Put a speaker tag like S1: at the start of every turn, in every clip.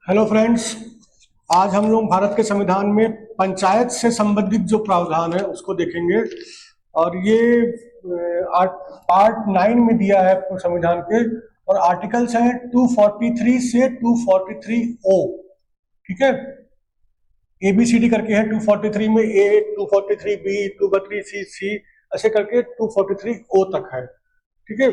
S1: Hello friends. आज हम लोग भारत के संविधान में पंचायत से संबंधित जो प्रावधान है उसको देखेंगे। और ये पार्ट 9 में दिया है संविधान के। और आर्टिकल्स हैं 243 से 243 ओ। ठीक है, ए बी सी डी करके है। 243 में ए, 243 बी, 243 सी, सी ऐसे करके 243 ओ तक है। ठीक है,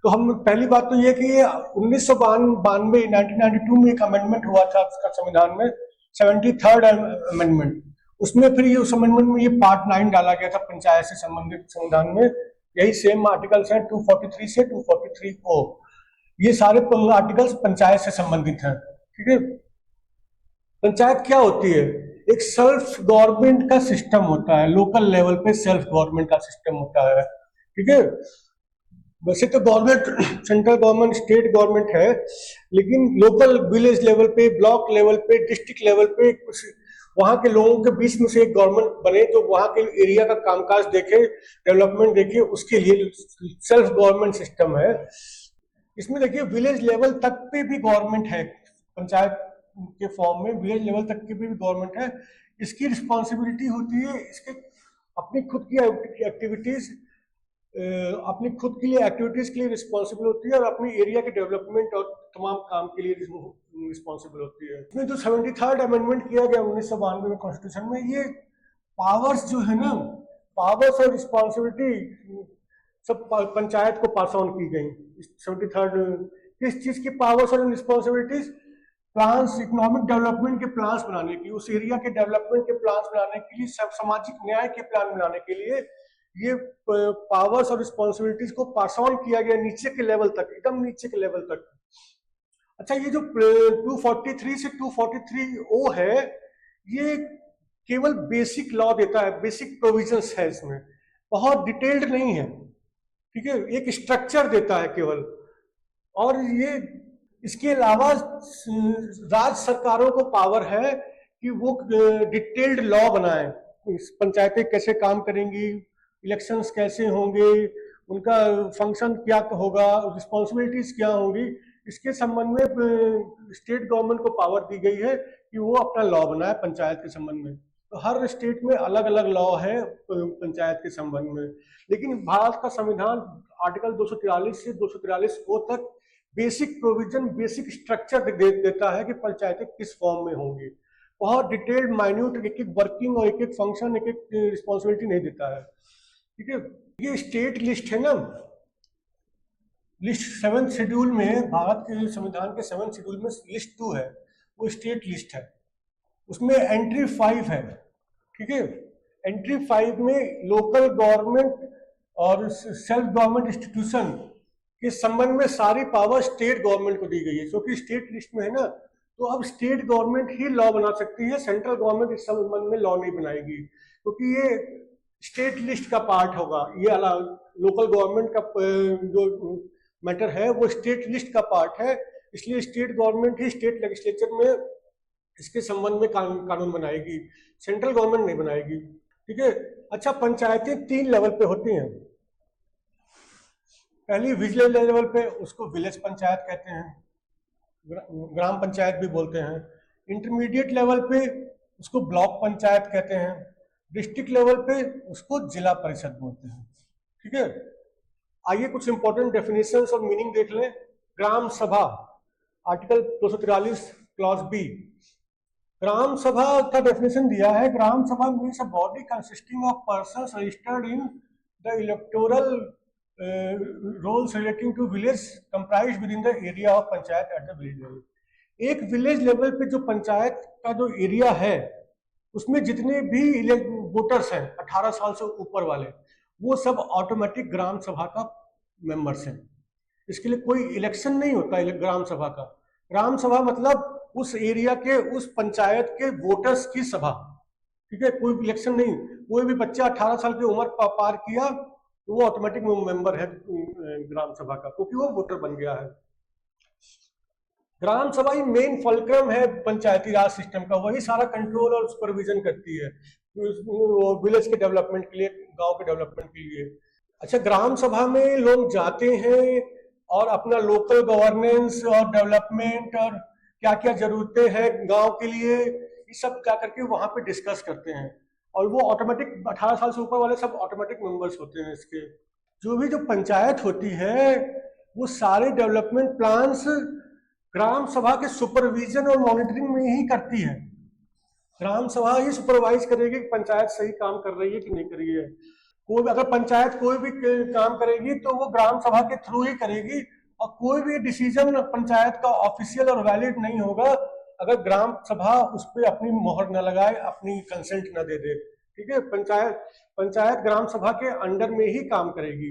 S1: तो हम पहली बात तो ये कि ये 1992 1992 में एक अमेंडमेंट हुआ था उसका संविधान में, 73rd अमेंडमेंट। उसमें फिर ये उस अमेंडमेंट में ये पार्ट 9 डाला गया था पंचायत से संबंधित संविधान में। यही सेम आर्टिकल्स हैं 243 से 243 ओ। ये सारे आर्टिकल्स पंचायत से संबंधित हैं। ठीक है, पंचायत क्या होती है? एक सेल्फ गवर्नमेंट का सिस्टम होता है, लोकल लेवल पे सेल्फ गवर्नमेंट का सिस्टम होता है। ठीक है, वैसे तो government central government state government है, लेकिन लोकल विलेज लेवल पे, ब्लॉक लेवल पे, डिस्ट्रिक्ट लेवल पे कुछ वहां के लोगों के बीच में से एक गवर्नमेंट बने जो वहां के एरिया का कामकाज देखे, डेवलपमेंट देखे, उसके लिए सेल्फ गवर्नमेंट सिस्टम है। इसमें देखिए विलेज लेवल तक पे भी गवर्नमेंट है, पंचायत के फॉर्म में विलेज लेवल तक की भी गवर्नमेंट है। इसकी रिस्पॉन्सिबिलिटी होती है इसके अपनी खुद की एक्टिविटीज, अपनी खुद के लिए एक्टिविटीज के लिए रिस्पॉन्सिबल होती है और अपनी एरिया के डेवलपमेंट और तमाम काम के लिए रिस्पॉन्सिबल होती है। इसमें जो 73rd अमेंडमेंट किया गया 1992 में कॉन्स्टिट्यूशन में, ये पावर्स जो है ना, पावर्स और रिस्पॉन्सिबिलिटी सब पंचायत को पास ऑन की गई। 73rd किस चीज की पावर्स और रिस्पॉन्सिबिलिटीज? प्लान्स, इकोनॉमिक डेवलपमेंट के प्लान्स बनाने की, उस एरिया के डेवलपमेंट के प्लान्स बनाने के लिए, सब सामाजिक न्याय के प्लान बनाने के लिए ये पावर्स और रिस्पॉन्सिबिलिटीज को पास ऑन किया गया नीचे के लेवल तक, एकदम नीचे के लेवल तक। अच्छा, ये जो 243 से 243 ओ है, ये केवल बेसिक लॉ देता है, बेसिक प्रोविजंस है, इसमें बहुत डिटेल्ड नहीं है। ठीक है, एक स्ट्रक्चर देता है केवल। और ये इसके अलावा राज्य सरकारों को पावर है कि वो डिटेल्ड लॉ बनाए, पंचायतें कैसे काम करेंगी, इलेक्शंस कैसे होंगे, उनका फंक्शन क्या होगा, रिस्पॉन्सिबिलिटीज क्या होंगी, इसके संबंध में स्टेट गवर्नमेंट को पावर दी गई है कि वो अपना लॉ बनाए पंचायत के संबंध में। तो हर स्टेट में अलग अलग लॉ है पंचायत के संबंध में। लेकिन भारत का संविधान आर्टिकल 243 से 243 ओ तक बेसिक प्रोविजन, बेसिक स्ट्रक्चर देता है कि पंचायतें किस फॉर्म में होंगी। बहुत डिटेल्ड माइन्यूट एक एक वर्किंग और एक एक फंक्शन, एक एक रिस्पॉन्सिबिलिटी नहीं देता है। ठीक है, ये स्टेट लिस्ट है ना, लिस्ट 7th शेड्यूल में, भारत के संविधान के 7th शेड्यूल में लिस्ट 2 है, वो स्टेट लिस्ट है। उसमें एंट्री 5 है। ठीक है, एंट्री 5 में लोकल गवर्नमेंट और सेल्फ गवर्नमेंट इंस्टीट्यूशन के संबंध में सारी पावर स्टेट गवर्नमेंट को दी गई है। क्योंकि स्टेट लिस्ट में है ना, तो अब स्टेट गवर्नमेंट ही लॉ बना सकती है, सेंट्रल गवर्नमेंट इस संबंध में लॉ नहीं बनाएगी, क्योंकि ये स्टेट लिस्ट का पार्ट होगा। ये लोकल गवर्नमेंट का जो मैटर है वो स्टेट लिस्ट का पार्ट है, इसलिए स्टेट गवर्नमेंट ही स्टेट लेजिस्लेचर में इसके संबंध में कानून बनाएगी, सेंट्रल गवर्नमेंट नहीं बनाएगी। ठीक है, अच्छा, पंचायतें 3 लेवल पे होती हैं। पहली विलेज लेवल पे, उसको विलेज पंचायत कहते हैं, ग्राम पंचायत भी बोलते हैं। इंटरमीडिएट लेवल पे उसको ब्लॉक पंचायत कहते हैं। डिस्ट्रिक्ट लेवल पे उसको जिला परिषद बोलते हैं। ठीक है, आइए कुछ इंपॉर्टेंट डेफिनेशंस और मीनिंग देख लें। ग्राम सभा, आर्टिकल 243 क्लॉज बी। ग्राम सभा का डेफिनेशन दिया है, Gram Sabha means a body consisting of persons registered in the electoral rolls relating to village comprised within the area of panchayat at the village level. एक village level पे जो पंचायत का जो एरिया है, उसमें जितने भी वोटर्स हैं 18 साल से ऊपर वाले, वो सब ऑटोमेटिक ग्राम सभा का मेंबर्स हैं। इसके लिए कोई इलेक्शन नहीं होता ग्राम सभा का। ग्राम सभा मतलब उस एरिया के, उस पंचायत के वोटर्स की सभा। ठीक है, कोई इलेक्शन नहीं। कोई भी बच्चा 18 साल की उम्र पार किया तो वो ऑटोमेटिक मेंबर है ग्राम सभा का, क्योंकि वो वोटर बन गया है। ग्राम सभा ही मेन फलक्रम है पंचायती राज सिस्टम का, वही सारा कंट्रोल और सुपरविजन करती है विलेज के डेवलपमेंट के लिए, गांव के डेवलपमेंट के लिए। अच्छा, ग्राम सभा में लोग जाते हैं और अपना लोकल गवर्नेंस और डेवलपमेंट और क्या क्या जरूरतें हैं गांव के लिए, ये सब क्या करके वहां पे डिस्कस करते हैं। और वो ऑटोमेटिक 18 साल से ऊपर वाले सब ऑटोमेटिक मेंबर्स होते हैं इसके। जो पंचायत होती है वो सारे डेवलपमेंट प्लान्स ग्राम सभा के सुपरविजन और मॉनिटरिंग में ही करती है। ग्राम सभा ही सुपरवाइज करेगी कि पंचायत सही काम कर रही है कि नहीं कर रही है। कोई अगर पंचायत कोई भी काम करेगी तो वो ग्राम सभा के थ्रू ही करेगी, और कोई भी डिसीजन पंचायत का ऑफिशियल और वैलिड नहीं होगा अगर ग्राम सभा उस पर अपनी मोहर न लगाए, अपनी कंसेंट न दे दे। ठीक है, पंचायत ग्राम सभा के अंडर में ही काम करेगी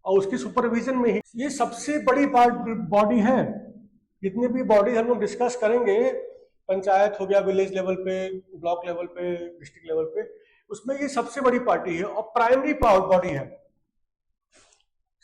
S1: और उसकी सुपरविजन में ही। ये सबसे बड़ी बॉडी है। जितने भी बॉडी हम लोग डिस्कस करेंगे, पंचायत हो गया विलेज लेवल पे, ब्लॉक लेवल पे, डिस्ट्रिक्ट लेवल पे, उसमें ये सबसे बड़ी पार्टी है और प्राइमरी बॉडी है,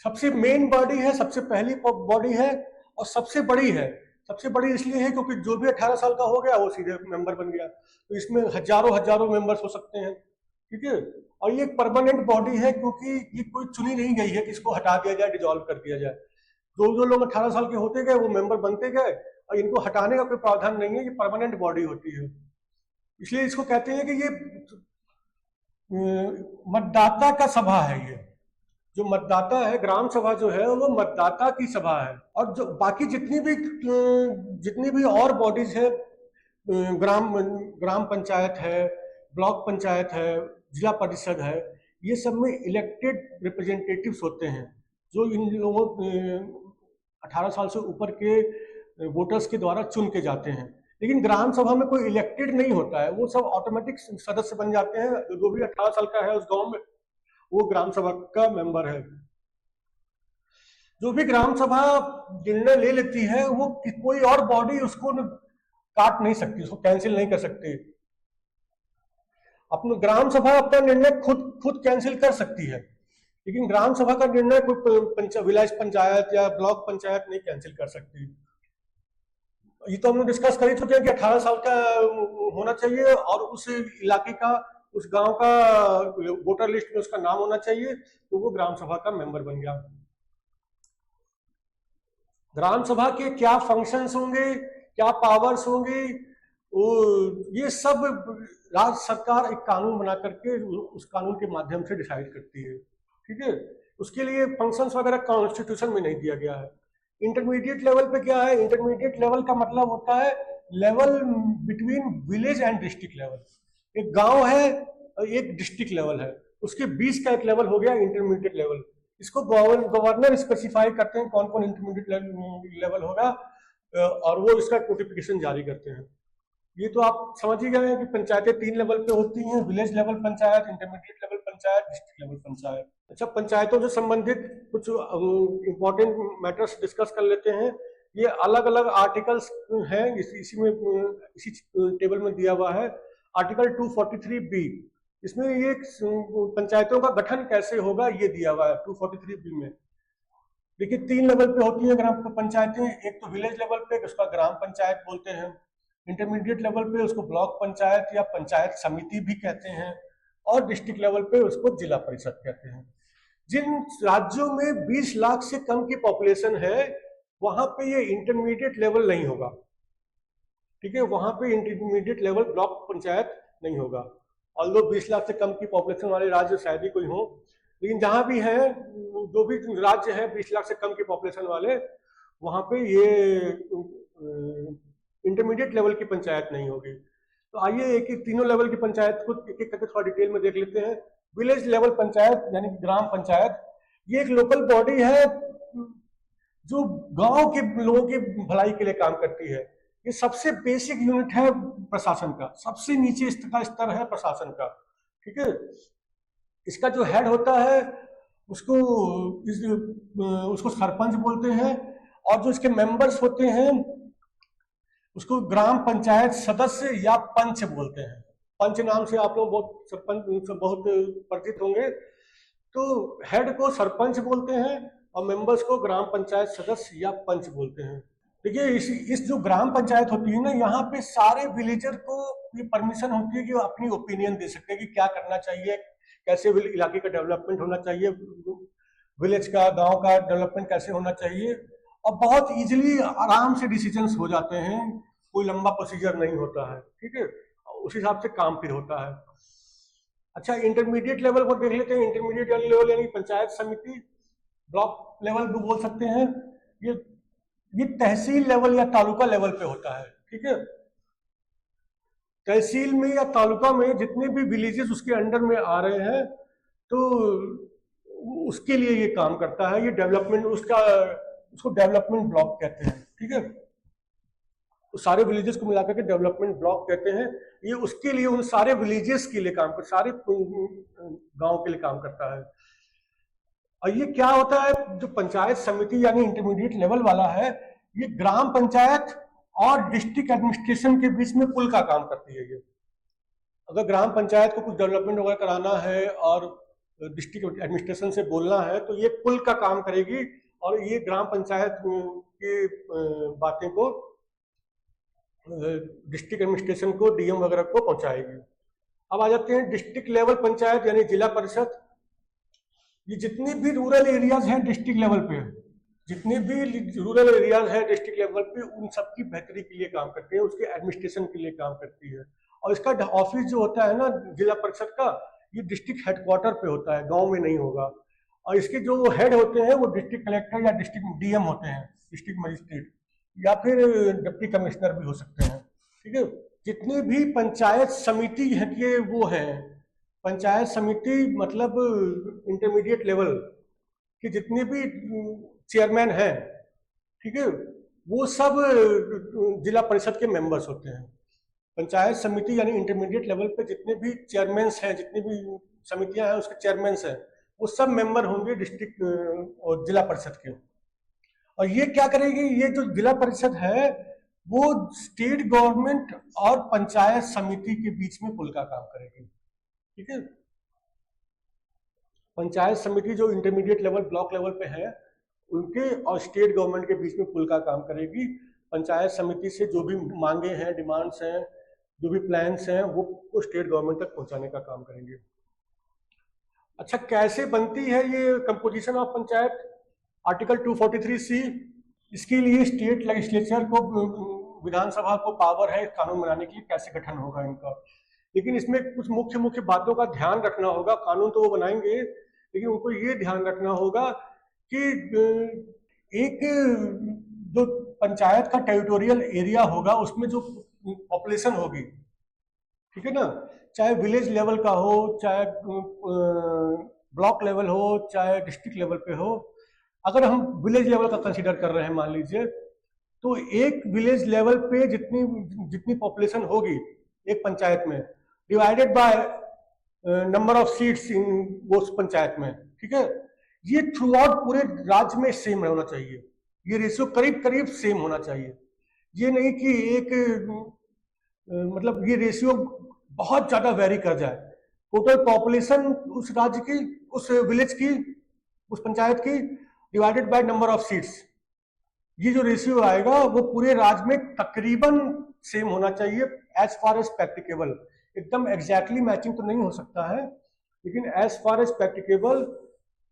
S1: सबसे मेन बॉडी है, सबसे पहली बॉडी है और सबसे बड़ी है। सबसे बड़ी इसलिए है क्योंकि जो भी 18 साल का हो गया वो सीधे मेंबर बन गया, तो इसमें हजारों मेंबर्स हो सकते हैं। ठीक है, और ये एक परमानेंट बॉडी है क्योंकि ये कोई चुनी नहीं गई है कि इसको हटा दिया जाए, डिसॉल्व कर दिया जाए। जो लोग 18 साल के होते गए वो मेंबर बनते गए और इनको हटाने का कोई प्रावधान नहीं है, ये परमानेंट बॉडी होती है। इसलिए इसको कहते हैं कि ये मतदाता का सभा है। ये जो मतदाता है, ग्राम सभा जो है वो मतदाता की सभा है। और जो बाकी जितनी भी और बॉडीज है, ग्राम पंचायत है, ब्लॉक पंचायत है, जिला परिषद है, ये सब में इलेक्टेड रिप्रेजेंटेटिव्स होते हैं जो इन लोगों 18 साल से ऊपर के वोटर्स के द्वारा चुन के जाते हैं। लेकिन ग्राम सभा में कोई इलेक्टेड नहीं होता है, वो सब ऑटोमेटिक सदस्य बन जाते हैं। जो भी 18 साल का है उस गांव में वो ग्राम सभा का मेंबर है। जो भी ग्राम सभा निर्णय ले लेती है वो कोई और बॉडी उसको काट नहीं सकती, उसको कैंसिल नहीं कर सकती। अपने ग्राम सभा अपना निर्णय खुद कैंसिल कर सकती है, लेकिन ग्राम सभा का निर्णय कोई विलेज पंचायत या ब्लॉक पंचायत नहीं कैंसिल कर सकती। ये तो हम लोग डिस्कस कर ही चुके हैं कि 18 साल का होना चाहिए और उस इलाके का, उस गांव का वोटर लिस्ट में उसका नाम होना चाहिए, तो वो ग्राम सभा का मेंबर बन गया। ग्राम सभा के क्या फंक्शंस होंगे, क्या पावर्स होंगी, ये सब राज्य सरकार एक कानून बना करके उस कानून के माध्यम से डिसाइड करती है। ठीक है, उसके लिए फंक्शंस वगैरह कॉन्स्टिट्यूशन में नहीं दिया गया है। इंटरमीडिएट लेवल पे क्या है? इंटरमीडिएट लेवल का मतलब होता है level between village and district level. एक गांव है, एक डिस्ट्रिक्ट लेवल है, उसके बीच का एक लेवल हो गया इंटरमीडिएट लेवल। इसको गवर्नर स्पेसिफाई करते हैं कौन कौन इंटरमीडिएट लेवल होगा, और वो इसका नोटिफिकेशन जारी करते हैं। ये तो आप समझ ही गए हैं कि पंचायतें 3 लेवल पे होती हैं: village level panchayat, intermediate level panchayat, district level panchayat. अच्छा, पंचायतों से संबंधित कुछ इंपॉर्टेंट मैटर्स डिस्कस कर लेते हैं। ये अलग अलग आर्टिकल्स हैं, इसी टेबल में दिया हुआ है। आर्टिकल 243B, इसमें ये पंचायतों का गठन कैसे होगा ये दिया हुआ है 243B में। देखिए, 3 लेवल पे होती है ग्राम पंचायतें। एक तो विलेज लेवल पे, उसका ग्राम पंचायत बोलते हैं। इंटरमीडिएट लेवल पे उसको ब्लॉक पंचायत या पंचायत समिति भी कहते हैं, और डिस्ट्रिक्ट लेवल पे उसको जिला परिषद कहते हैं। जिन राज्यों में 20 लाख से कम की पॉपुलेशन है वहां पे ये इंटरमीडिएट लेवल नहीं होगा। ठीक है, वहां पे इंटरमीडिएट लेवल ब्लॉक पंचायत नहीं होगा। ऑल्दो 20 लाख से कम की पॉपुलेशन वाले राज्य शायद ही कोई हो, लेकिन जहां भी है, जो भी राज्य है 20 लाख से कम की पॉपुलेशन वाले, वहां पे ये इंटरमीडिएट लेवल की पंचायत नहीं होगी। तो आइए एक एक तीनों लेवल की पंचायत को एक एक करके थोड़ा डिटेल में देख लेते हैं। विलेज लेवल पंचायत यानी ग्राम पंचायत, ये एक लोकल बॉडी है जो गांव के लोगों की भलाई के लिए काम करती है। ये सबसे बेसिक यूनिट है प्रशासन का, सबसे नीचे का स्तर है प्रशासन का। ठीक है, इसका जो हेड होता है उसको सरपंच बोलते हैं, और जो इसके मेंबर्स होते हैं उसको ग्राम पंचायत सदस्य या पंच बोलते हैं। पंच नाम से आप लोग बहुत परिचित होंगे। तो हेड को सरपंच बोलते हैं और मेंबर्स को ग्राम पंचायत सदस्य या पंच बोलते हैं। देखिए, इस जो ग्राम पंचायत होती है ना, यहाँ पे सारे विलेजर को ये परमिशन होती है कि वो अपनी ओपिनियन दे सकते हैं कि क्या करना चाहिए, कैसे इलाके का डेवलपमेंट होना चाहिए, विलेज का, गांव का डेवलपमेंट कैसे होना चाहिए। और बहुत इजीली आराम से डिसीजंस हो जाते हैं, कोई लंबा प्रोसीजर नहीं होता है, ठीक है। उस हिसाब से काम फिर होता है। अच्छा, इंटरमीडिएट लेवल को देख लेते हैं। इंटरमीडिएट लेवल यानी पंचायत समिति, ब्लॉक लेवल भी बोल सकते हैं। ये ये तहसील लेवल या तालुका लेवल पे होता है, ठीक है। तहसील में या तालुका में जितने भी विलेजेस उसके अंडर में आ रहे हैं, तो उसके लिए ये काम करता है। ये डेवलपमेंट उसको डेवलपमेंट ब्लॉक कहते हैं, ठीक है। तो सारे विलेजेस को मिलाकर के डेवलपमेंट ब्लॉक कहते हैं। ये उसके लिए, उन सारे विलेजेस के लिए काम कर, सारे गांव के लिए काम करता है। और ये क्या होता है, जो पंचायत समिति यानी इंटरमीडिएट लेवल वाला है, ये ग्राम पंचायत और डिस्ट्रिक्ट एडमिनिस्ट्रेशन के बीच में पुल का काम करती है। ये अगर ग्राम पंचायत को कुछ डेवलपमेंट वगैरह कराना है और डिस्ट्रिक्ट एडमिनिस्ट्रेशन से बोलना है, तो ये पुल का काम करेगी और ये ग्राम पंचायत की बातें को डिस्ट्रिक्ट एडमिनिस्ट्रेशन को, डीएम वगैरह को पहुंचाएगी। अब आ जाते हैं डिस्ट्रिक्ट लेवल पंचायत यानी जिला परिषद। ये जितने भी रूरल एरियाज हैं डिस्ट्रिक्ट लेवल पे, जितने भी रूरल एरियाज हैं डिस्ट्रिक्ट लेवल पे, उन सबकी बेहतरी के लिए काम करते हैं, उसके एडमिनिस्ट्रेशन के लिए काम करती है। और इसका ऑफिस जो होता है ना जिला परिषद का, ये डिस्ट्रिक्ट हेडक्वार्टर पे होता है, गांव में नहीं होगा। और इसके जो हेड होते हैं वो डिस्ट्रिक्ट कलेक्टर या डिस्ट्रिक्ट डीएम होते हैं, डिस्ट्रिक्ट मजिस्ट्रेट, या फिर डिप्टी कमिश्नर भी हो सकते हैं, ठीक है। जितने भी पंचायत समिति है के वो हैं, पंचायत समिति मतलब इंटरमीडिएट लेवल के जितने भी चेयरमैन हैं, ठीक है, वो सब जिला परिषद के मेंबर्स होते हैं। पंचायत समिति यानी इंटरमीडिएट लेवल पे जितने भी चेयरमैन्स हैं, जितनी भी समितियां हैं उसके चेयरमैन्स हैं, वो सब मेंबर होंगे डिस्ट्रिक्ट और जिला परिषद के। और ये क्या करेगी, ये जो जिला परिषद है वो स्टेट गवर्नमेंट और पंचायत समिति के बीच में पुल का काम करेगी, ठीक है। पंचायत समिति जो इंटरमीडिएट लेवल ब्लॉक लेवल पे है, उनके और स्टेट गवर्नमेंट के बीच में पुल का काम करेगी। पंचायत समिति से जो भी मांगे हैं, डिमांड्स हैं, जो भी प्लान्स हैं, वो स्टेट गवर्नमेंट तक पहुंचाने का काम करेंगे। अच्छा, कैसे बनती है ये composition of panchayat? Article 243C, इसके लिए स्टेट लेजिस्लेचर को, विधानसभा को पावर है कानून बनाने के लिए, कैसे गठन होगा इनका। लेकिन इसमें कुछ मुख्य मुख्य बातों का ध्यान रखना होगा। कानून तो वो बनाएंगे, लेकिन उनको ये ध्यान रखना होगा कि एक जो पंचायत का टेरिटोरियल एरिया होगा उसमें जो पॉपुलेशन होगी, ठीक है ना, चाहे विलेज लेवल का हो, चाहे ब्लॉक लेवल हो, चाहे डिस्ट्रिक्ट लेवल पे हो। अगर हम विलेज लेवल का कंसीडर कर रहे हैं मान लीजिए, तो एक विलेज लेवल पे जितनी पॉपुलेशन होगी एक पंचायत में, divided by number of seats in वो पंचायत में, ठीक है, ये थ्रू आउट पूरे राज्य में सेम होना चाहिए। ये रेशियो करीब करीब सेम होना चाहिए। ये नहीं कि एक मतलब ये रेशियो बहुत ज्यादा वेरी कर जाए। टोटल पॉपुलेशन उस राज्य की, उस विलेज की, उस पंचायत की divided by number of seats, ये जो रेशियो आएगा वो पूरे राज्य में तकरीबन सेम होना चाहिए एज फार एज प्रैक्टिकेबल। एकदम एग्जैक्टली मैचिंग तो नहीं हो सकता है, लेकिन एज फार एज प्रैक्टिकेबल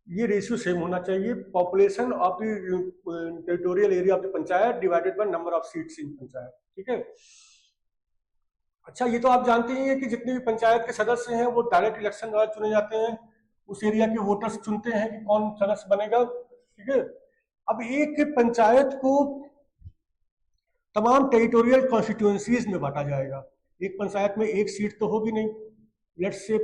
S1: ये रेशियो सेम होना चाहिए। Population of the territorial area of the panchayat divided by number of seats in panchayat, ठीक है। अच्छा, ये तो आप जानते ही हैं कि जितने भी पंचायत के सदस्य हैं वो डायरेक्ट इलेक्शन द्वारा चुने जाते हैं। उस एरिया के वोटर्स चुनते हैं कि कौन सदस्य बनेगा, ठीक है। अब एक पंचायत को तमाम टेरिटोरियल कॉन्स्टिट्यूएंसीज में बांटा जाएगा। एक पंचायत में एक सीट तो होगी नहीं, लेट्स से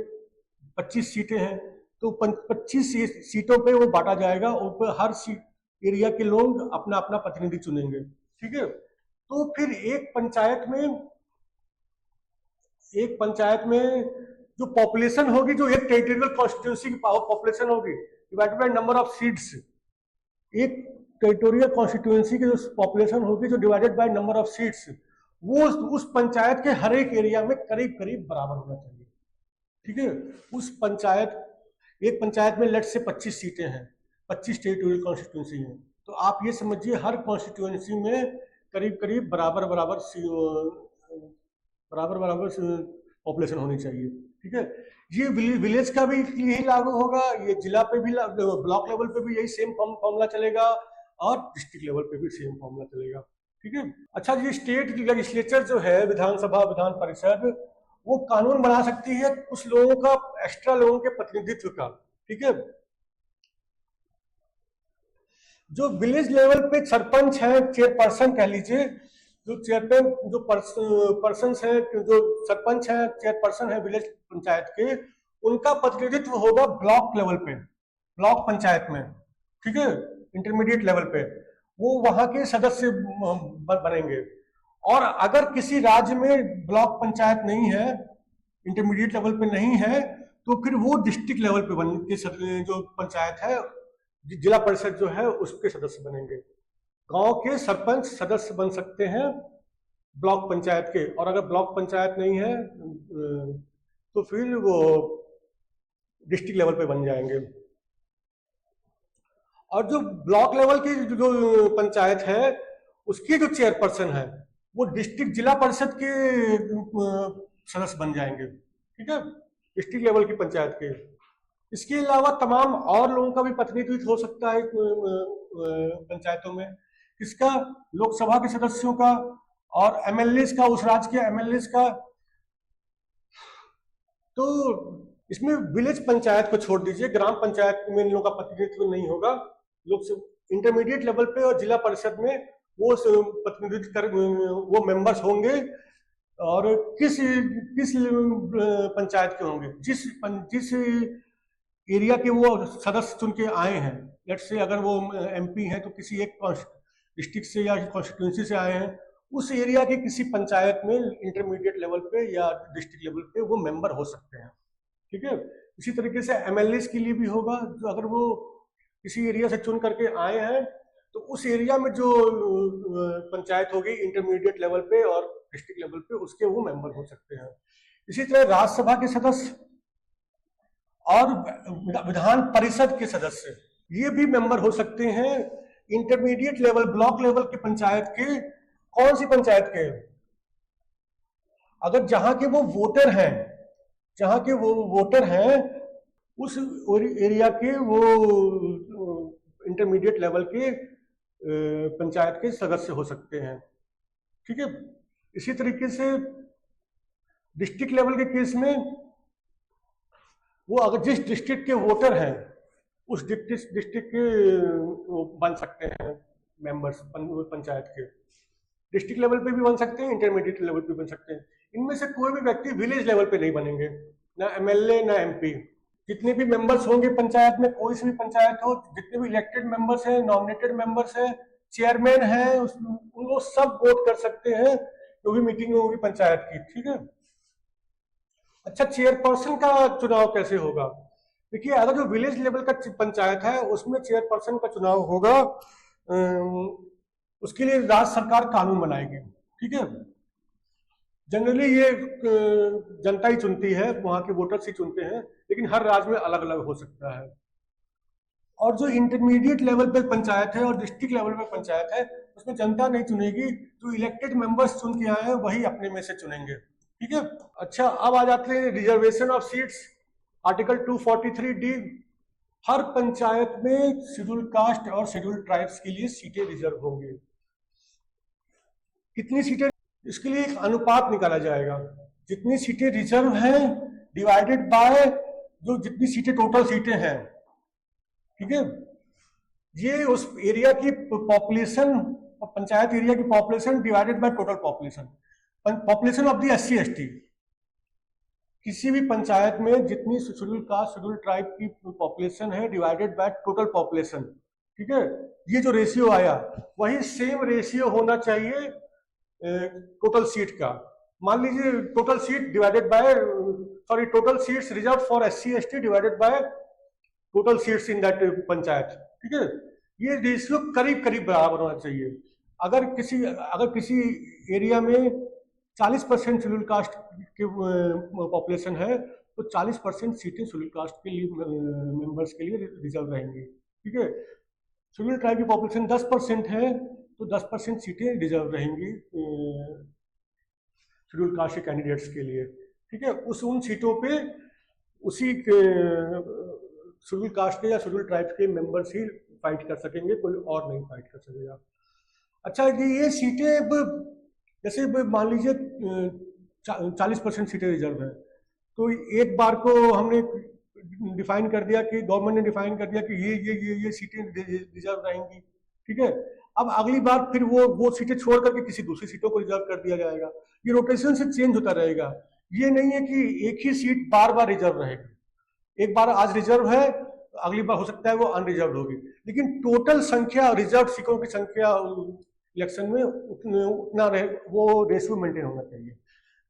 S1: 25 सीटें हैं, तो 25 सीटों पे वो बांटा जाएगा। ऊपर हर सीट एरिया के लोग अपना अपना प्रतिनिधि चुनेंगे, ठीक है। तो फिर एक पंचायत में जो पॉपुलेशन होगी, जो एक टेरिटोरियल कॉन्स्टिट्यूएंसी की पॉपुलेशन होगी divided by number of seats, एक टेरिटोरियल कॉन्स्टिट्यूएंसी की जो पॉपुलेशन होगी जो divided by number of seats, वो उस पंचायत के हर एक एरिया में करीब करीब बराबर होना चाहिए, ठीक है। एक पंचायत में लेट से 25 सीटें हैं, 25 टेरिटोरियल कॉन्स्टिट्यूएंसी हैं, तो आप ये समझिए हर कॉन्स्टिट्यूएंसी में करीब करीब बराबर पॉपुलेशन होनी चाहिए, ठीक है। ये विलेज का भी यही लागू होगा, ये जिला पे भी, ब्लॉक लेवल पे भी यही सेम फॉर्मूला चलेगा, और डिस्ट्रिक्ट लेवल पे भी सेम फॉर्मूला चलेगा। ठीक है। अच्छा जी, स्टेट लेजिस्लेचर जो है, विधानसभा विधान परिषद, वो कानून बना सकती है कुछ लोगों का, एक्स्ट्रा लोगों के प्रतिनिधित्व का। ठीक है। जो विलेज लेवल पे सरपंच है, चेयरपर्सन कह लीजिए, जो चेयरमैन, जो पर्सन है, जो सरपंच है, चेयरपर्सन है विलेज पंचायत के, उनका प्रतिनिधित्व होगा ब्लॉक लेवल पे, ब्लॉक पंचायत में। ठीक है। इंटरमीडिएट लेवल पे वो वहां के सदस्य बनेंगे। और अगर किसी राज्य में ब्लॉक पंचायत नहीं है, इंटरमीडिएट लेवल पे नहीं है, तो फिर वो डिस्ट्रिक्ट लेवल पे बन के जो पंचायत है, जिला परिषद जो है, उसके सदस्य बनेंगे। गांव के सरपंच सदस्य बन सकते हैं ब्लॉक पंचायत के, और अगर ब्लॉक पंचायत नहीं है तो फिर वो डिस्ट्रिक्ट लेवल पे बन जाएंगे। और जो ब्लॉक लेवल की जो पंचायत है, उसकी जो चेयरपर्सन है, वो डिस्ट्रिक्ट जिला परिषद के सदस्य बन जाएंगे। ठीक है। डिस्ट्रिक्ट लेवल की पंचायत के। इसके अलावा तमाम और लोगों का भी प्रतिनिधित्व हो सकता है पंचायतों में। किसका? लोकसभा के सदस्यों का और एमएलएस का, उस राज्य के एमएलएस का। तो इसमें विलेज पंचायत को छोड़ दीजिए, ग्राम पंचायत में इन लोगों का प्रतिनिधित्व नहीं होगा। लोग इंटरमीडिएट लेवल पे और जिला परिषद में वो प्रतिनिधित्व कर, वो मेंबर्स होंगे। और किस किस पंचायत के होंगे? जिस एरिया के वो सदस्य चुन के आए हैं। लेट्स से अगर वो एमपी हैं तो किसी एक डिस्ट्रिक्ट से या कॉन्स्टिट्यूंसी से आए हैं, उस एरिया के किसी पंचायत में इंटरमीडिएट लेवल पे या डिस्ट्रिक्ट लेवल पे वो मेंबर हो सकते हैं। ठीक है। इसी तरीके से एमएलए के लिए भी होगा, जो अगर वो किसी एरिया से चुन करके आए हैं तो उस एरिया में जो पंचायत होगी इंटरमीडिएट लेवल पे और डिस्ट्रिक्ट लेवल पे, उसके वो मेंबर हो सकते हैं। इसी तरह राज्यसभा के सदस्य और विधान परिषद के सदस्य, ये भी मेंबर हो सकते हैं इंटरमीडिएट लेवल, ब्लॉक लेवल के पंचायत के। कौन सी पंचायत के? अगर जहां के वो वोटर हैं, जहां के वो वोटर हैं, उस एरिया के वो इंटरमीडिएट लेवल के पंचायत के सदस्य हो सकते हैं। ठीक है। इसी तरीके से डिस्ट्रिक्ट लेवल के केस में वो अगर जिस डिस्ट्रिक्ट के वोटर हैं, उस डिस्ट्रिक्ट के बन सकते हैं मेंबर्स पंचायत के। डिस्ट्रिक्ट लेवल पे भी बन सकते हैं, इंटरमीडिएट लेवल पे बन सकते हैं। इनमें से कोई भी व्यक्ति विलेज लेवल पे नहीं बनेंगे, ना एमएलए ना एमपी। जितने भी मेंबर्स होंगे पंचायत में, कोई सी भी पंचायत हो, जितने भी इलेक्टेड मेंबर्स हैं, नॉमिनेटेड मेंबर्स हैं, चेयरमैन हैं, वो सब वोट कर सकते हैं जो भी मीटिंग होगी पंचायत की। ठीक है। अच्छा, चेयरपर्सन का चुनाव कैसे होगा? देखिए, अगर जो विलेज लेवल का पंचायत है उसमें चेयरपर्सन का चुनाव होगा, उसके लिए राज्य सरकार कानून बनाएगी। ठीक है। जनरली ये जनता ही चुनती है, वहां के वोटर्स ही चुनते हैं, लेकिन हर राज्य में अलग अलग हो सकता है। और जो इंटरमीडिएट लेवल पे पंचायत है और डिस्ट्रिक्ट लेवल पे पंचायत है, उसमें जनता नहीं चुनेगी, जो इलेक्टेड मेंबर्स चुन के आए हैं वही अपने में से चुनेंगे। ठीक है। अच्छा, अब आ जाते हैं reservation of seats, article 243D। हर पंचायत में शेड्यूल कास्ट और शेड्यूल ट्राइब्स के लिए सीटें रिजर्व होंगी। कितनी सीटें? इसके लिए एक अनुपात निकाला जाएगा। जितनी सीटें रिजर्व हैं डिवाइडेड बाय जो जितनी सीटें टोटल सीटें हैं। ठीक है। ये उस एरिया की पॉपुलेशन, पंचायत एरिया की population divided by total population of the SC/ST। किसी भी पंचायत में जितनी शेड्यूल कास्ट शेड्यूल ट्राइब की पॉपुलेशन है डिवाइडेड बाय टोटल पॉपुलेशन। ठीक है। ये जो रेशियो आया, वही सेम रेशियो होना चाहिए टोटल सीट का। मान लीजिए total seat divided by total seats reserve for SC/ST divided by total seats in that panchayat. ठीक है। ये रेशियो करीब करीब बराबर होना चाहिए। अगर किसी एरिया में 40% शेड्यूल कास्ट के पॉपुलेशन है तो 40% सीटें शेड्यूल कास्ट के लिए मेंबर्स के लिए रिजर्व रहेंगी। ठीक है। शेड्यूल ट्राइब की पॉपुलेशन 10% है तो 10% सीटें रिजर्व रहेंगी शेड्यूल कास्ट के कैंडिडेट्स के लिए। ठीक है। उन सीटों पे उसी शेड्यूल कास्ट के या शेड्यूल ट्राइब्स के मेंबर्स ही फाइट कर सकेंगे, कोई और नहीं फाइट कर सकेगा। अच्छा, ये सीटें अब जैसे मान लीजिए 40% सीटें रिजर्व है, तो एक बार को हमने डिफाइन कर दिया कि गवर्नमेंट ने डिफाइन कर दिया कि ये सीटें रिजर्व रहेंगी, ठीक है। अब अगली बार फिर वो सीटें छोड़ करके किसी दूसरी सीटों को रिजर्व कर दिया जाएगा। ये रोटेशन से चेंज होता रहेगा। ये नहीं है कि एक ही सीट बार बार रिजर्व रहेगी। एक बार आज रिजर्व है, अगली बार हो सकता है वो अनरिजर्व होगी, लेकिन टोटल संख्या रिजर्व सीटों की संख्या इलेक्शन में उतना रहे, वो रेशियो मेंटेन होना चाहिए।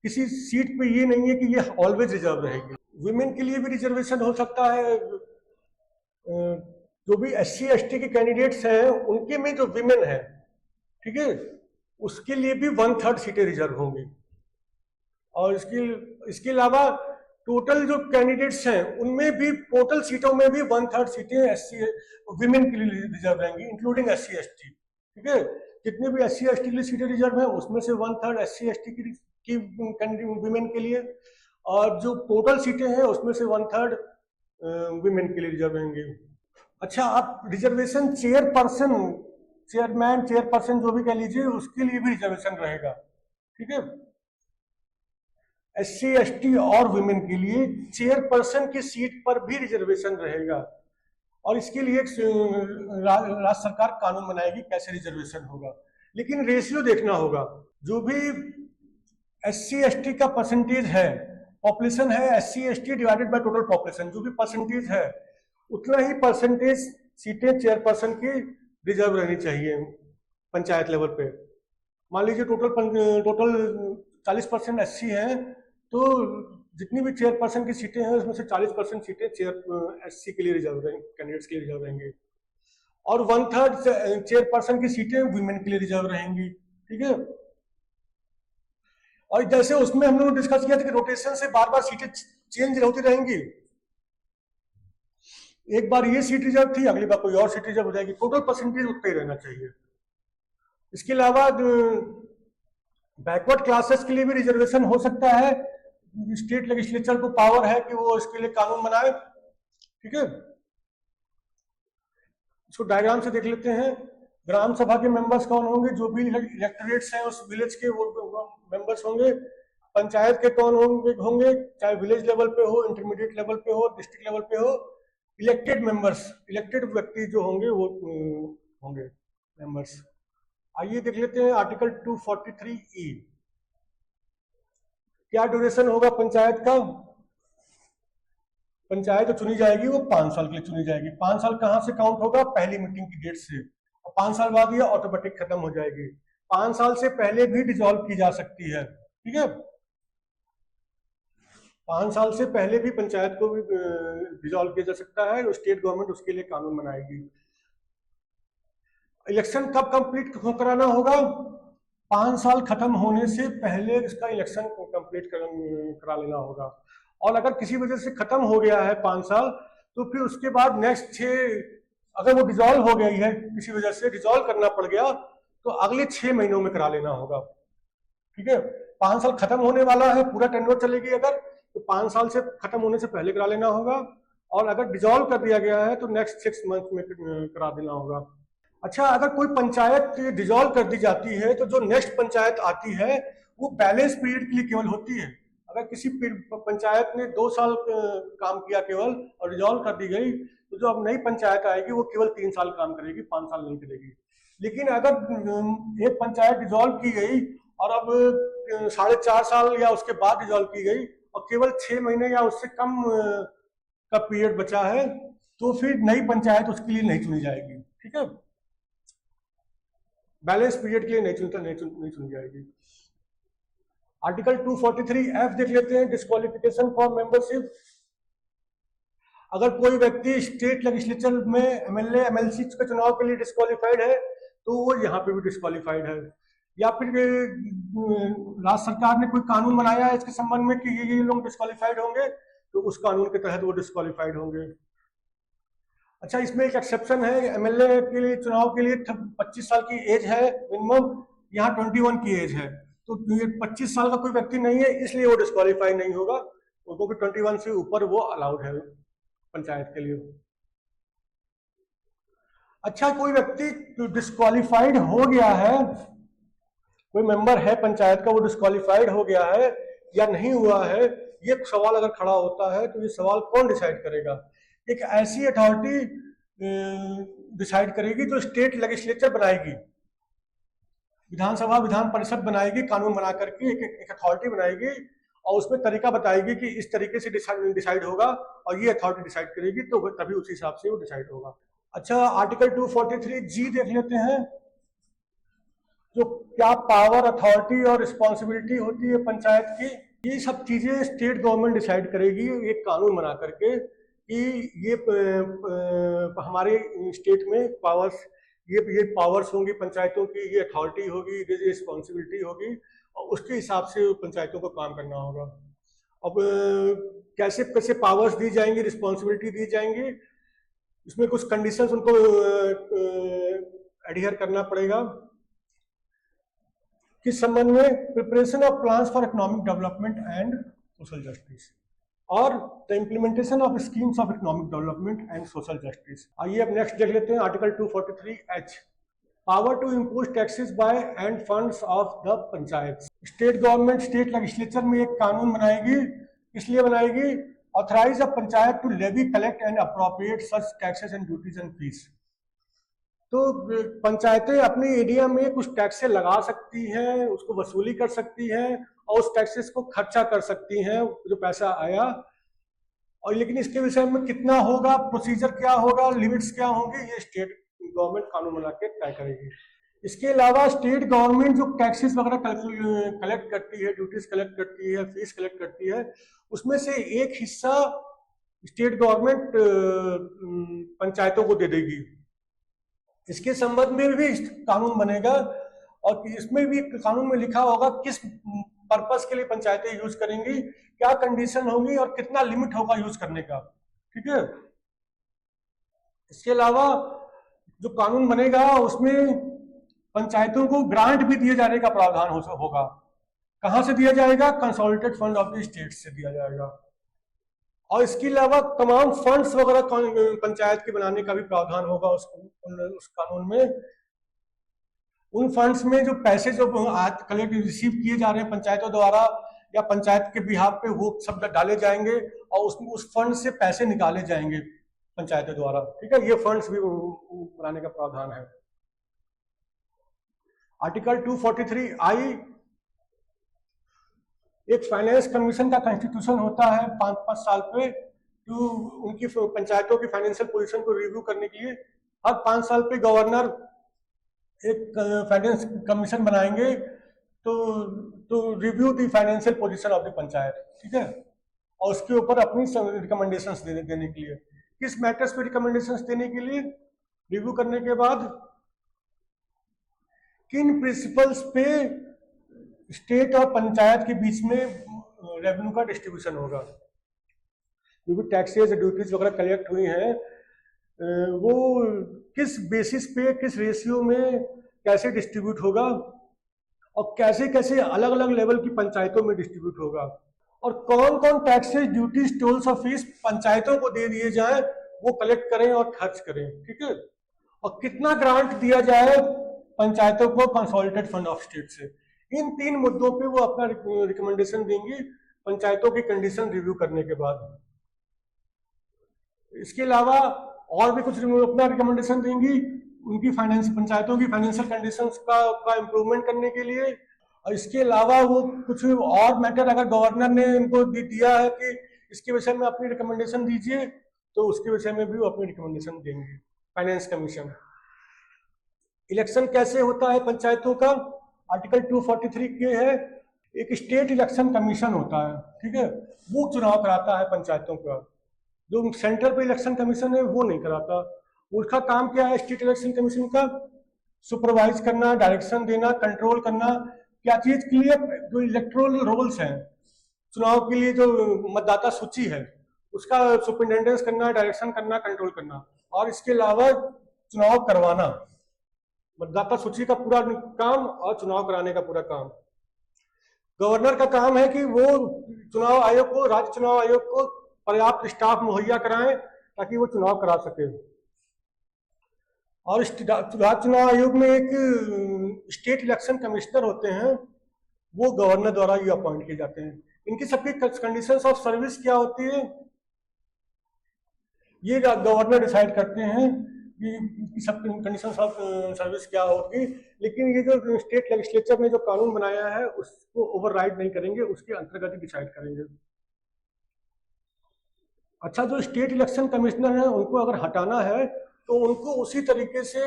S1: किसी सीट पे ये नहीं है कि ये ऑलवेज रिजर्व रहेगी। विमेन के लिए भी रिजर्वेशन हो सकता है। जो भी SC ST के कैंडिडेट्स हैं उनके में जो विमेन है, ठीक है, उसके लिए भी 1/3 सीटें रिजर्व होंगी। और इसके अलावा टोटल जो कैंडिडेट्स हैं उनमें भी टोटल सीटों में भी 1/3 सीटें SC विमेन के लिए रिजर्व रहेंगी, इंक्लूडिंग SC ST, ठीक है। जितने भी SC ST के लिए सीटें रिजर्व हैं उसमें से 1/3 SC ST की विमेन के लिए, और जो टोटल सीटें हैं उसमें से 1/3 विमेन के लिए रिजर्व रहेंगे। अच्छा, आप रिजर्वेशन चेयरमैन चेयरपर्सन जो भी कह लीजिए, उसके लिए भी रिजर्वेशन रहेगा, ठीक है। SC ST और विमेन के लिए चेयरपर्सन की सीट पर भी रिजर्वेशन रहेगा, और इसके लिए राज्य सरकार कानून बनाएगी कैसे रिजर्वेशन होगा। लेकिन रेशियो देखना होगा, जो भी SC ST का परसेंटेज है, पॉपुलेशन है SC ST divided by total population, जो भी परसेंटेज है उतना ही परसेंटेज सीटें चेयरपर्सन की रिजर्व रहनी चाहिए पंचायत लेवल पे। मान लीजिए टोटल 40% SC है, तो जितनी भी चेयरपर्सन की सीटें हैं उसमें से 40% सीटें SC के लिए रिजर्व रहेंगी, कैंडिडेट्स के लिए रिजर्व रहेंगी, और 1/3 चेयरपर्सन की सीटें विमेन के लिए रिजर्व रहेंगी, ठीक है। और जैसे उसमें हम लोग डिस्कस किया था कि रोटेशन से बार बार सीटें चेंज होती रहेंगी। एक बार ये सीट रिजर्व थी, अगली बार कोई और सीट रिजर्व हो जाएगी, टोटल परसेंटेज उतना ही रहना चाहिए। इसके अलावा बैकवर्ड क्लासेस के लिए भी रिजर्वेशन हो सकता है। स्टेट लेजिस्लेचर को पावर है कि वो इसके लिए कानून बनाए, ठीक है। इसको डायग्राम से देख लेते हैं। ग्राम सभा के मेंबर्स कौन होंगे, जो भी इलेक्टोरेट्स हैं उस विलेज के वो मेंबर्स होंगे। पंचायत के कौन होंगे, चाहे विलेज लेवल पे हो, इंटरमीडिएट लेवल पे हो, डिस्ट्रिक्ट लेवल पे हो। इलेक्टेड मेंबर्स, इलेक्टेड व्यक्ति जो होंगे वो होंगे मेंबर्स। आइए देख लेते हैं आर्टिकल 243E। क्या ड्यूरेशन होगा पंचायत का। पंचायत जो चुनी जाएगी वो 5 साल के लिए चुनी जाएगी। 5 साल कहां से काउंट होगा, पहली मीटिंग की डेट से। 5 साल बाद ये ऑटोमेटिक खत्म हो जाएगी। 5 साल से पहले भी डिसॉल्व की जा सकती है, ठीक है। 5 साल से पहले भी पंचायत को भी डिसॉल्व किया जा सकता है, स्टेट गवर्नमेंट उसके लिए कानून बनाएगी। इलेक्शन कब कंप्लीट कराना होगा, 5 साल खत्म होने से पहले इसका इलेक्शन कंप्लीट करा लेना होगा। और अगर किसी वजह से खत्म हो गया है 5 साल, तो फिर उसके बाद नेक्स्ट 6, अगर वो डिसॉल्व हो गई है किसी वजह से, डिसॉल्व करना पड़ गया, तो अगले 6 महीनों में करा लेना होगा, ठीक है। 5 साल खत्म होने वाला है, पूरा टेन्योर चलेगी अगर, तो 5 साल से खत्म होने से पहले करा लेना होगा, और अगर डिसॉल्व कर दिया गया है तो नेक्स्ट 6 मंथ में करा देना होगा। अच्छा, अगर कोई पंचायत डिसॉल्व कर दी जाती है तो जो नेक्स्ट पंचायत आती है वो बैलेंस पीरियड के लिए केवल होती है। अगर किसी पंचायत ने 2 साल काम किया केवल और डिसॉल्व कर दी गई, तो जो अब नई पंचायत आएगी वो केवल 3 साल काम करेगी, 5 साल नहीं करेगी। लेकिन अगर एक पंचायत डिसॉल्व की गई और अब 4.5 साल या उसके बाद डिसॉल्व की गई और केवल 6 महीने या उससे कम का पीरियड बचा है, तो फिर नई पंचायत उसके लिए नहीं चुनी जाएगी, ठीक है। बैलेंस पीरियड के लिए नहीं चुनी जाएगी। आर्टिकल 243F देख लेते हैं, डिस्क्वालिफिकेशन फॉर मेंबरशिप। अगर कोई व्यक्ति स्टेट लेजिस्लेचर में MLA MLC के चुनाव के लिए डिस्क्वालिफाइड है, तो वो यहाँ पे भी डिस्क्वालिफाइड है। या फिर राज्य सरकार ने कोई कानून बनाया है इसके संबंध में कि ये लोग डिस्क्वालिफाइड होंगे, तो उस कानून के तहत वो डिस्क्वालिफाइड होंगे। अच्छा, इसमें एक एक्सेप्शन है, MLA के लिए चुनाव के लिए 25 साल की एज है मिनिमम, यहाँ 21 की एज है, तो ये 25 साल का कोई व्यक्ति नहीं है, इसलिए वो डिस्क्वालीफाई नहीं होगा। उनको भी 21 से ऊपर वो अलाउड है पंचायत के लिए। अच्छा, कोई व्यक्ति डिस्क्वालिफाइड हो गया है, कोई मेंबर है पंचायत का वो डिस्क्वालिफाइड हो गया है या नहीं हुआ है, ये सवाल अगर खड़ा होता है तो ये सवाल कौन डिसाइड करेगा? एक ऐसी अथॉरिटी डिसाइड करेगी जो स्टेट लेजिस्लेचर बनाएगी, विधानसभा विधान परिषद बनाएगी, कानून बना करके एक अथॉरिटी बनाएगी और उसमें तरीका बताएगी कि इस तरीके से डिसाइड होगा और ये अथॉरिटी डिसाइड करेगी, तो तभी उस हिसाब से वो डिसाइड होगा। अच्छा, आर्टिकल 243G देख लेते हैं। जो क्या पावर, अथॉरिटी और रिस्पॉन्सिबिलिटी होती है पंचायत की, ये सब चीजें स्टेट गवर्नमेंट डिसाइड करेगी एक कानून बना करके कि ये हमारे स्टेट में पावर्स, ये पावर्स होंगी पंचायतों की, ये अथॉरिटी होगी, ये रिस्पॉन्सिबिलिटी होगी और उसके हिसाब से पंचायतों को काम करना होगा। अब कैसे कैसे पावर्स दी जाएंगी, रिस्पॉन्सिबिलिटी दी जाएंगी, इसमें कुछ कंडीशंस उनको एडहियर करना पड़ेगा। किस संबंध में? Preparation of plans for economic development and social justice और the implementation of schemes of economic development and social justice. आइए अब नेक्स्ट देख लेते हैं article 243H, power to impose taxes by and funds of the panchayat. State government state legislature में एक कानून बनाएगी, इसलिए बनाएगी authorise a panchayat to levy, collect and appropriate such taxes and duties and fees. तो पंचायतें अपने एरिया में कुछ टैक्सें लगा सकती हैं, उसको वसूली कर सकती हैं और उस टैक्सेस को खर्चा कर सकती हैं जो पैसा आया, और लेकिन इसके विषय में कितना होगा, प्रोसीजर क्या होगा, लिमिट्स क्या होंगे, ये स्टेट गवर्नमेंट कानून बना के तय करेगी। इसके अलावा स्टेट गवर्नमेंट जो टैक्सेस वगैरह कलेक्ट करती है, ड्यूटीज कलेक्ट करती है, फीस कलेक्ट करती है, उसमें से एक हिस्सा स्टेट गवर्नमेंट पंचायतों को दे देगी। इसके संबंध में भी कानून बनेगा और इसमें भी कानून में लिखा होगा किस पर्पस के लिए पंचायतें यूज करेंगी, क्या कंडीशन होगी और कितना लिमिट होगा यूज करने का। ठीक है। इसके अलावा जो कानून बनेगा उसमें पंचायतों को ग्रांट भी दिए जाने का प्रावधान होगा। कहां से दिया जाएगा? Consolidated fund of the state से दिया जाएगा। और इसके अलावा तमाम फंड्स वगैरह पंचायत के बनाने का भी प्रावधान होगा उस कानून में। उन फंड्स में जो पैसे जो कलेक्ट रिसीव किए जा रहे हैं पंचायतों द्वारा या पंचायत के बिहाफ पे, वो सब डाले जाएंगे और उस फंड से पैसे निकाले जाएंगे पंचायतों द्वारा। ठीक है, ये फंड्स भी बनाने का प्रावधान है। आर्टिकल 243I एक फाइनेंस कमीशन का कॉन्स्टिट्यूशन होता है 5-5 साल पे, तो उनकी पंचायतों की फाइनेंशियल पोजीशन को रिव्यू करने के लिए हर 5 साल पे गवर्नर एक फाइनेंस कमीशन बनाएंगे तो review the financial position of the panchayat. ठीक है, और उसके ऊपर अपनी रिकमेंडेशंस देने के लिए, किस मैटर्स पे रिकमेंडेशंस देने के लिए, रिव्यू करने के बाद किन प्रिंसिपल्स पे स्टेट और पंचायत के बीच में रेवेन्यू का डिस्ट्रीब्यूशन होगा। क्योंकि टैक्सेस ड्यूटीज वगैरह कलेक्ट हुई हैं, वो किस बेसिस पे, किस रेशियो में कैसे डिस्ट्रीब्यूट होगा और कैसे कैसे अलग अलग लेवल की पंचायतों में डिस्ट्रीब्यूट होगा, और कौन कौन टैक्सेस, ड्यूटीज, टोल्स और फीस पंचायतों को दे दिए जाए, वो कलेक्ट करें और खर्च करें। ठीक है, और कितना ग्रांट दिया जाए पंचायतों को कंसोलिडेटेड फंड ऑफ स्टेट से। इन 3 मुद्दों पे वो अपना रिकमेंडेशन देंगी पंचायतों की कंडीशन रिव्यू करने के बाद। इसके अलावा और भी कुछ अपना रिकमेंडेशन देंगी उनकी पंचायतों की फाइनेंशियल कंडीशंस का इम्प्रूवमेंट करने के लिए। और इसके अलावा वो कुछ और मैटर अगर गवर्नर ने इनको दिया है कि इसके विषय में अपनी रिकमेंडेशन दीजिए, तो उसके विषय में भी वो अपनी रिकमेंडेशन देंगे। Finance commission. इलेक्शन कैसे होता है पंचायतों का? आर्टिकल 243 के है, एक स्टेट इलेक्शन कमीशन होता है। ठीक है, वो चुनाव कराता है पंचायतों का। जो सेंट्रल पे इलेक्शन कमीशन है वो नहीं कराता। उसका काम क्या है स्टेट इलेक्शन कमीशन का? सुपरवाइज करना, डायरेक्शन देना, कंट्रोल करना। क्या चीज के लिए? जो इलेक्टोरल रोल्स हैं, चुनाव के लिए जो मतदाता सूची है उसका सुपरिटेंडेंस करना, डायरेक्शन करना, कंट्रोल करना, और इसके अलावा चुनाव करवाना। मतदाता सूची का पूरा काम और चुनाव कराने का पूरा काम। गवर्नर का काम है कि वो चुनाव आयोग को, राज्य चुनाव आयोग को पर्याप्त स्टाफ मुहैया कराएं ताकि वो चुनाव करा सके। और राज्य चुनाव आयोग में एक स्टेट इलेक्शन कमिश्नर होते हैं, वो गवर्नर द्वारा ये अपॉइंट किए जाते हैं। इनकी सबकी कंडीशंस ऑफ सर्विस क्या होती है, ये गवर्नर डिसाइड करते हैं कि सब कंडीशंस ऑफ सर्विस क्या होगी, लेकिन ये जो स्टेट लेजिस्लेचर ने जो कानून बनाया है उसको ओवरराइड नहीं करेंगे, उसके अंतर्गत ही डिसाइड करेंगे। अच्छा, जो स्टेट इलेक्शन कमिश्नर है उनको अगर हटाना है तो उनको उसी तरीके से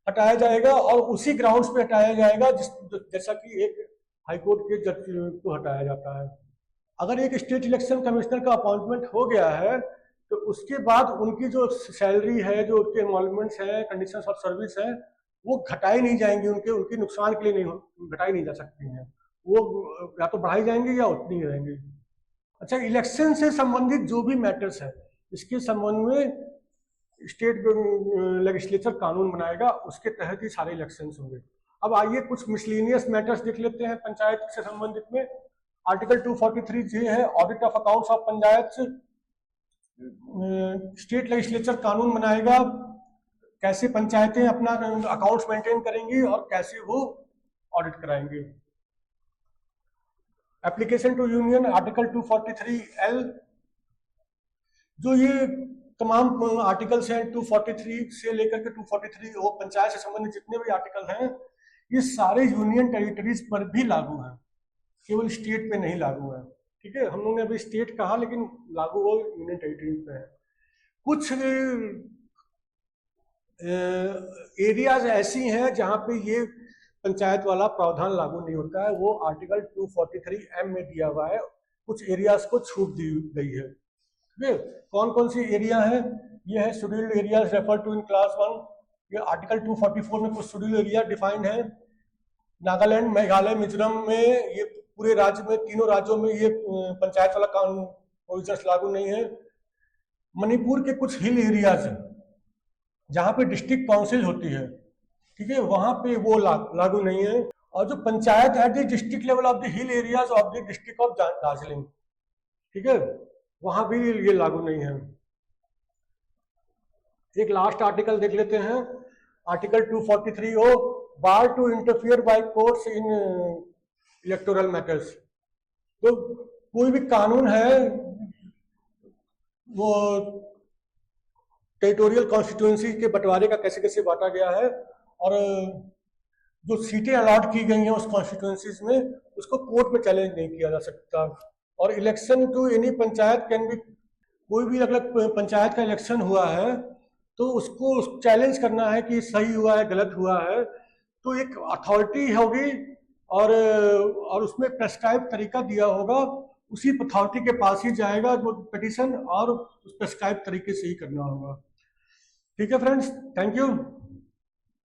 S1: हटाया जाएगा और उसी ग्राउंड्स पे हटाया जाएगा जैसा कि एक हाईकोर्ट के जज को हटाया जाता है। अगर एक स्टेट इलेक्शन कमिश्नर का अपॉइंटमेंट हो गया है तो उसके बाद उनकी जो सैलरी है, जो उनके एमोलमेंट्स हैं, कंडीशंस ऑफ सर्विस है, वो घटाई नहीं जाएंगी, उनके नुकसान के लिए नहीं घटाई नहीं जा सकती हैं, वो या तो बढ़ाई जाएंगी या उतनी ही रहेंगी। अच्छा, इलेक्शन से संबंधित जो भी मैटर्स है इसके संबंध में स्टेट लेजिस्लेचर कानून बनाएगा, उसके तहत ही सारे इलेक्शंस होंगे। अब आइए कुछ मिसलिनियस मैटर्स देख लेते हैं पंचायत से संबंधित में। आर्टिकल 243 जे है, audit of accounts of panchayat. State legislature कानून बनाएगा कैसे पंचायतें अपना अकाउंट्स मेंटेन करेंगी और कैसे वो ऑडिट कराएंगे। Application to union, article 243L, जो ये तमाम आर्टिकल्स हैं 243 से लेकर के 243O, पंचायत से संबंधित जितने भी आर्टिकल हैं ये सारे यूनियन टेरिटरीज पर भी लागू हैं, केवल स्टेट पे नहीं लागू है। ठीक है, हम लोगों ने अभी स्टेट कहा लेकिन लागू वो यूनियन टेरिटरीज पे है। कुछ एरियाज ऐसी हैं जहां पे ये पंचायत वाला प्रावधान लागू नहीं होता है, वो आर्टिकल 243M में दिया हुआ है, कुछ एरियाज को छूट दी गई है। ठीक है, कौन कौन सी एरिया है, ये है scheduled areas refer to in class 1। ये आर्टिकल 244 में कुछ शेड्यूल्ड एरिया डिफाइंड है। नागालैंड, मेघालय, मिजोरम में, ये पूरे राज्य में, तीनों राज्यों में ये पंचायत वाला कानून प्रोविजंस लागू नहीं है। मणिपुर के कुछ हिल एरियाज हैं जहां पे डिस्ट्रिक्ट काउंसिल होती है, ठीक है, वहां पे वो लागू नहीं है। और जो panchayat at the district level of the hill areas of the district of Darjeeling, ठीक है, वहां भी ये लागू नहीं है। एक लास्ट आर्टिकल देख लेते हैं, article 243O, bar to interfere by courts in electoral matters. तो कोई भी कानून है वो टेरिटोरियल कॉन्स्टिट्यूएंसी के बंटवारे का कैसे कैसे बांटा गया है और जो सीटें अलॉट की गई हैं उस कॉन्स्टिट्यूएंसीज में, उसको कोर्ट में चैलेंज नहीं किया जा सकता। और election to any panchayat can be, कोई भी अगर पंचायत का इलेक्शन हुआ है तो उसको चैलेंज करना है कि सही हुआ है गलत हुआ है, तो एक अथॉरिटी होगी और उसमें प्रेस्क्राइब तरीका दिया होगा, उसी अथॉरिटी के पास ही जाएगा वो पिटीशन और उस प्रेस्क्राइब तरीके से ही करना होगा। ठीक है फ्रेंड्स, थैंक यू।